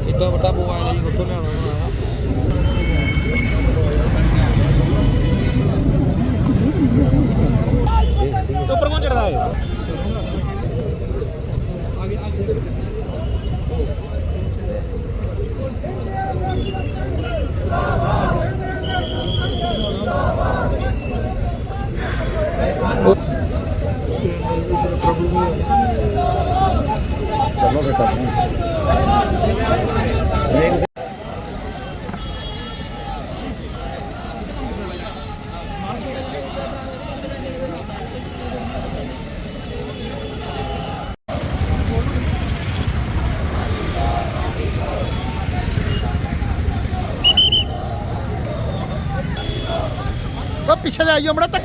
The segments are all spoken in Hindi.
एड्डा बड़ा मोबाइल है जी, कितों लियाना बनाया। ऊपर कौन चढ़ता है? तो पीछे से आइयो बड़ा तक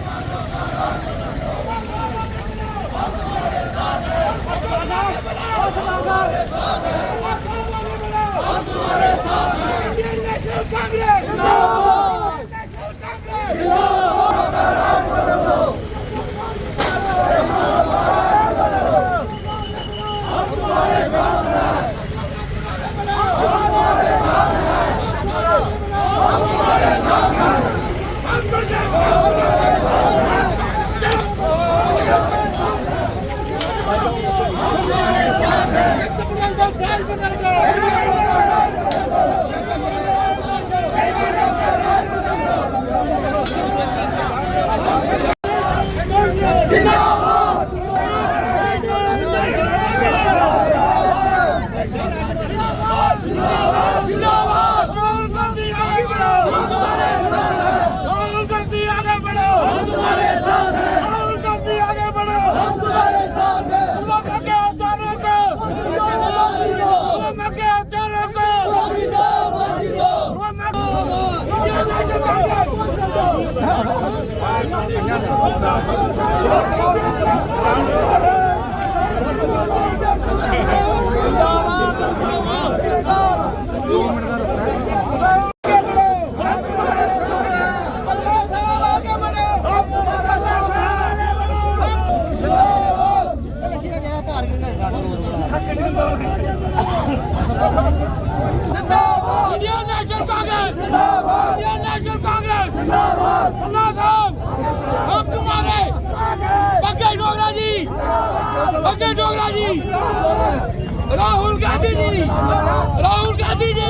राहुल गांधी जी, राहुल गांधी जी।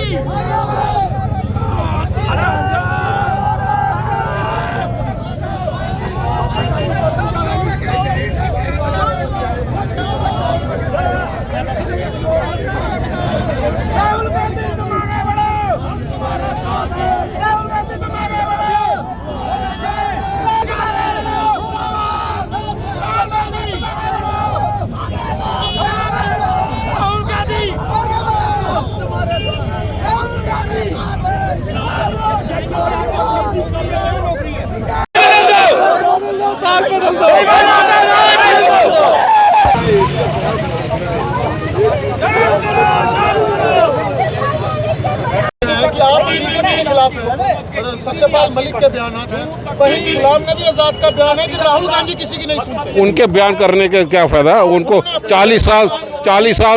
सत्यपाल मलिक के बयान हैं, वहीं गुलाम नबी आजाद का बयान है कि राहुल गांधी किसी की नहीं सुनते। उनके बयान करने के क्या फायदा? उनको 40 साल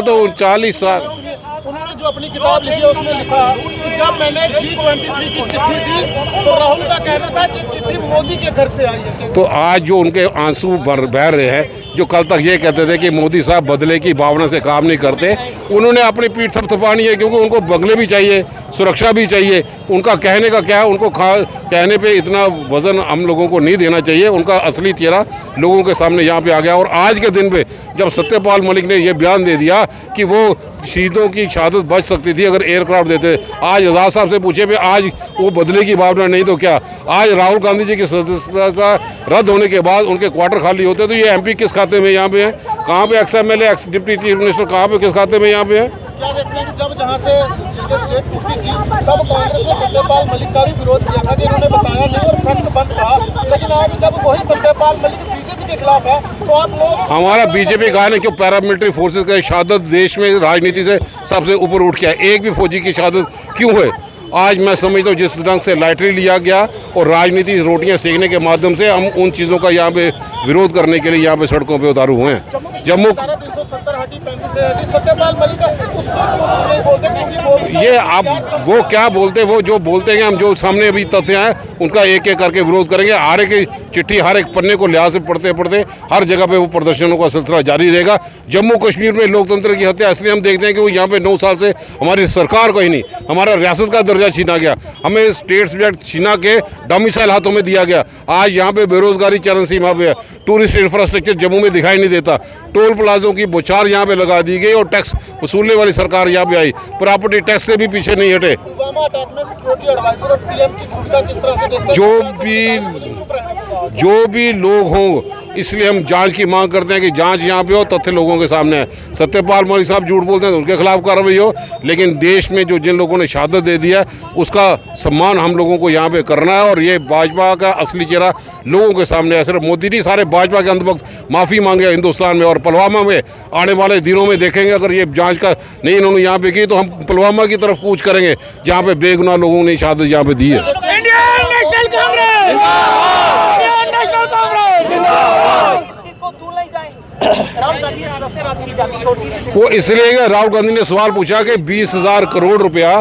तो 40 साल उन्होंने जो अपनी किताब लिखी है उसमें लिखा कि जब मैंने G23 की चिट्ठी दी तो राहुल का कहना था कि चिट्ठी मोदी के घर से आई है। तो आज जो उनके आंसू बह रहे हैं, जो कल तक ये कहते थे कि मोदी साहब बदले की भावना से काम नहीं करते, उन्होंने अपनी पीठ थपथपानी है, क्योंकि उनको बंगले भी चाहिए, सुरक्षा भी चाहिए। उनका कहने का क्या है, उनको कहने पे इतना वजन हम लोगों को नहीं देना चाहिए। उनका असली चेहरा लोगों के सामने यहाँ पे आ गया। और आज के दिन पे जब सत्यपाल मलिक ने ये बयान दे दिया कि वो शहीदों की शहादत बच सकती थी अगर एयरक्राफ्ट देते, आज आज़ाद साहब से पूछे पे आज वो बदले की भावना नहीं तो क्या? आज राहुल गांधी जी की सदस्यता रद्द होने के बाद उनके क्वार्टर खाली होते तो ये MP किस खाते में यहाँ पे है? कहाँ पे x MLA x deputy chief minister कहाँ पे किस खाते में यहाँ पे है? क्या देखते हैं कि जब जहां से जेके स्टेट टूटी थी तब कांग्रेस ने सत्यपाल मलिक का भी विरोध किया था कि इन्होंने बताया नहीं और फैक्स बंद कहा, लेकिन आज जब वही सत्यपाल मलिक बीजेपी के खिलाफ है तो आप लोग हमारा बीजेपी कहा है क्यों पैरामिलिट्री फोर्सेस का शहादत देश में राजनीति से सबसे ऊपर उठ गया, एक भी फौजी की शहादत क्यों है? आज मैं समझता हूँ जिस ढंग से लाइटरी लिया गया और राजनीति रोटियां सेकने के माध्यम से हम उन चीज़ों का यहाँ पे विरोध करने के लिए यहाँ पे सड़कों पे उतारू हुए हैं। जम्मू 370 हटी 35 से हटी, सत्यपाल मलिक उस पर क्यों कुछ नहीं बोलते? क्योंकि वो ये आप वो क्या बोलते वो जो बोलते हैं हम जो सामने अभी तथ्य हैं उनका एक एक करके विरोध करेंगे। हर एक चिट्ठी हर एक पन्ने को लिहाज से पढ़ते पढ़ते हर जगह पे वो प्रदर्शनों का सिलसिला जारी रहेगा। जम्मू कश्मीर में लोकतंत्र की हत्या इसलिए हम देखते हैं कि वो यहाँ पे 9 साल से हमारी सरकार को ही नहीं हमारा रियासत का दर्जा छीना गया, हमें स्टेट सब्जेक्ट छीना के डोमिसाइल हाथों में दिया गया। आज यहाँ पे बेरोजगारी चरम सीमा पे है, टूरिस्ट इंफ्रास्ट्रक्चर जम्मू में दिखाई नहीं देता, टोल प्लाजों की बौछार यहाँ पे लगा दी गई और टैक्स वसूलने वाली सरकार यहाँ पे आई, प्रॉपर्टी टैक्स से भी पीछे नहीं हटे। पुलवामा अटैक में सिक्योरिटी एडवाइजर और पीएम की भूमिका किस तरह से देखते हैं? जो भी लोग हों इसलिए हम जांच की मांग करते हैं कि जांच यहाँ पे हो, तथ्य लोगों के सामने है। सत्यपाल मलिक साहब झूठ बोलते हैं तो उनके खिलाफ कार्रवाई हो, लेकिन देश में जो जिन लोगों ने शहादत दे दिया उसका सम्मान हम लोगों को यहाँ पे करना है। और ये भाजपा का असली चेहरा लोगों के सामने है। सिर्फ मोदी नहीं, सारे भाजपा के अंतर्गत माफ़ी मांगे हिंदुस्तान में और पुलवामा में आने वाले दिनों में देखेंगे। अगर ये जाँच का नहीं इन्होंने यहाँ पे की तो हम पुलवामा की तरफ कूच करेंगे जहाँ पे बेगुनाह लोगों ने शहादत यहाँ पे दी है। वो इसलिए कि राहुल गांधी ने सवाल पूछा कि 20,000 करोड़ रुपया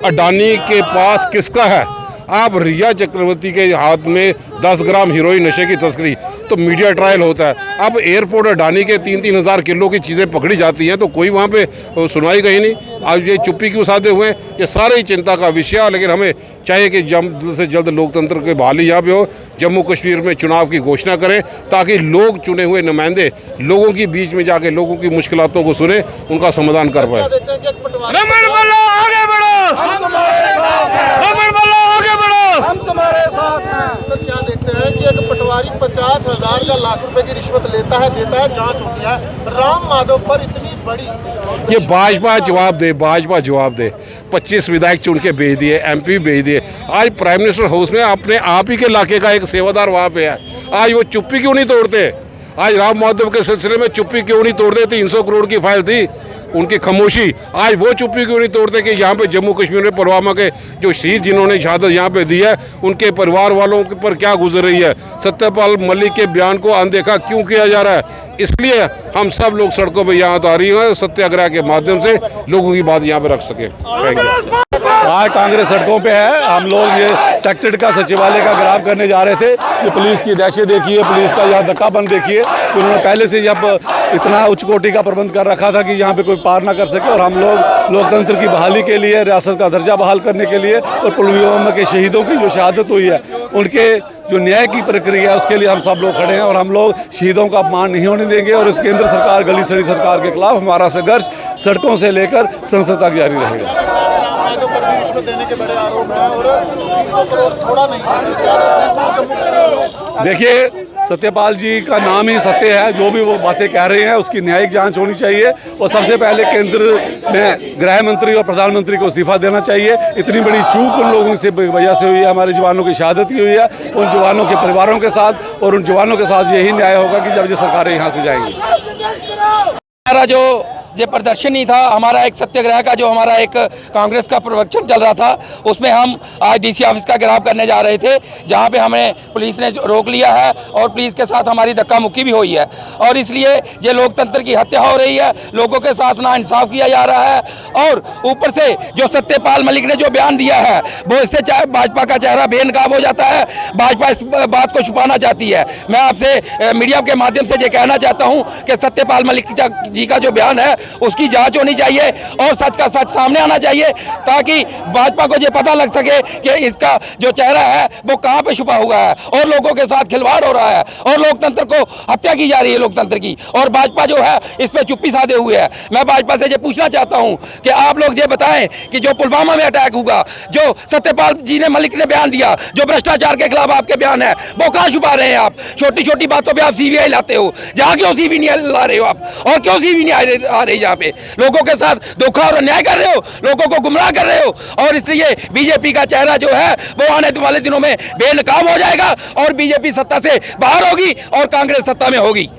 अडानी के पास किसका है। आप रिया चक्रवर्ती के हाथ में 10 ग्राम हीरोइन नशे की तस्करी तो मीडिया ट्रायल होता है। अब एयरपोर्ट अडानी के 3-3 हज़ार किलो की चीज़ें पकड़ी जाती हैं तो कोई वहाँ पे सुनाई कहीं नहीं। आज ये चुप्पी क्यों साधे हुए हैं, ये सारे ही चिंता का विषय है। लेकिन हमें चाहिए कि जल्द से जल्द लोकतंत्र की बहाली यहाँ पे हो, जम्मू कश्मीर में चुनाव की घोषणा करें ताकि लोग चुने हुए नुमाइंदे लोगों के बीच में जाके लोगों की मुश्किलों को सुने, उनका समाधान कर पाए। हम तुम्हारे साथ हैं। सर क्या देखते हैं कि एक पटवारी 50,000 या लाख रुपए की रिश्वत लेता है, देता है, जांच होती है, राम माधव पर इतनी बड़ी ये भाजपा जवाब दे, भाजपा जवाब दे। 25 विधायक चुन के भेज दिए, MP भेज दिए। आज प्राइम मिनिस्टर हाउस में अपने आप ही के इलाके का एक सेवादार वहाँ पे है, आज वो चुप्पी क्यों नहीं तोड़ते? आज राम माधव के सिलसिले में चुप्पी क्यों नहीं तोड़ते? 300 करोड़ की फाइल थी, उनकी खामोशी, आज वो चुप्पी क्यों नहीं तोड़ते कि यहाँ पे जम्मू कश्मीर में पुलवामा के जो शहीद जिन्होंने शहादत यहाँ पे दी है उनके परिवार वालों पर क्या गुजर रही है। सत्यपाल मलिक के बयान को अनदेखा क्यों किया जा रहा है? इसलिए हम सब लोग सड़कों पे यहाँ आ रही हैं सत्याग्रह के माध्यम से लोगों की बात यहाँ पे रख सके। Thank you. आज कांग्रेस सड़कों पे है। हम लोग ये सेक्रेटरी का सचिवालय का घेराव करने जा रहे थे। ये पुलिस की दहशत देखिए, पुलिस का यहाँ धक्काबंद देखिए। उन्होंने पहले से यहाँ इतना उच्च कोटि का प्रबंध कर रखा था कि यहाँ पे कोई पार ना कर सके। और हम लोग लोकतंत्र की बहाली के लिए, रियासत का दर्जा बहाल करने के लिए और पुलवामा के शहीदों की जो शहादत हुई है उनके जो न्याय की प्रक्रिया है उसके लिए हम सब लोग खड़े हैं। और हम लोग शहीदों का अपमान नहीं होने देंगे। और इस केंद्र सरकार, गली सड़ी सरकार के खिलाफ हमारा संघर्ष सड़कों से लेकर संसद तक जारी रहेगा। पर भी रिश्वत देने के बड़े आरोप हैं और 300 करोड़ थोड़ा नहीं है। क्या देखते हैं कि जम्मू कश्मीर में? देखिए, सत्यपाल जी का नाम ही सत्य है। जो भी वो बातें कह रहे हैं उसकी न्यायिक जांच होनी चाहिए। और सबसे पहले केंद्र में गृह मंत्री और प्रधानमंत्री को इस्तीफा देना चाहिए। इतनी बड़ी चूक उन लोगों से वजह से हुई है, हमारे जवानों की शहादत की हुई है। उन जवानों के परिवारों के साथ और उन जवानों के साथ यही न्याय होगा कि जब ये सरकारें यहाँ से जाएंगी। हमारा जो प्रदर्शन ही था, हमारा एक सत्याग्रह का जो हमारा एक कांग्रेस का प्रवचन चल रहा था, उसमें हम आज DC ऑफिस का घेराव करने जा रहे थे, जहां पे हमें पुलिस ने रोक लिया है और पुलिस के साथ हमारी धक्का मुक्की भी हुई है। और इसलिए ये लोकतंत्र की हत्या हो रही है, लोगों के साथ नाइंसाफ किया जा रहा है। और ऊपर से जो सत्यपाल मलिक ने जो बयान दिया है वो इससे भाजपा का चेहरा बेनकाब हो जाता है। भाजपा इस बात को छुपाना चाहती है। मैं आपसे मीडिया के माध्यम से ये कहना चाहता हूँ कि सत्यपाल मलिक जी का जो बयान है उसकी जांच होनी चाहिए और सच का सच सामने आना चाहिए, ताकि भाजपा को ये पता लग सके कि इसका जो चेहरा है वो कहां पे छुपा हुआ है और लोगों के साथ खिलवाड़ हो रहा है और लोकतंत्र को हत्या की जा रही है लोकतंत्र की। और भाजपा जो है इस पे चुप्पी साधे हुए है। मैं भाजपा से ये पूछना चाहता हूं कि आप लोग ये बताएं कि जो पुलवामा में अटैक हुआ, जो सत्यपाल जी ने मलिक ने बयान दिया, जो भ्रष्टाचार के खिलाफ आपके बयान है, वो कहां छुपा रहे हैं आप? छोटी छोटी बातों पर आप CBI लाते हो, जहां क्यों CBI नहीं ला रहे हो आप? और क्यों CBI नहीं आ रहे रही है। यहाँ पे लोगों के साथ धोखा और अन्याय कर रहे हो, लोगों को गुमराह कर रहे हो, और इसलिए बीजेपी का चेहरा जो है वो आने वाले दिनों में बेनकाब हो जाएगा और बीजेपी सत्ता से बाहर होगी और कांग्रेस सत्ता में होगी।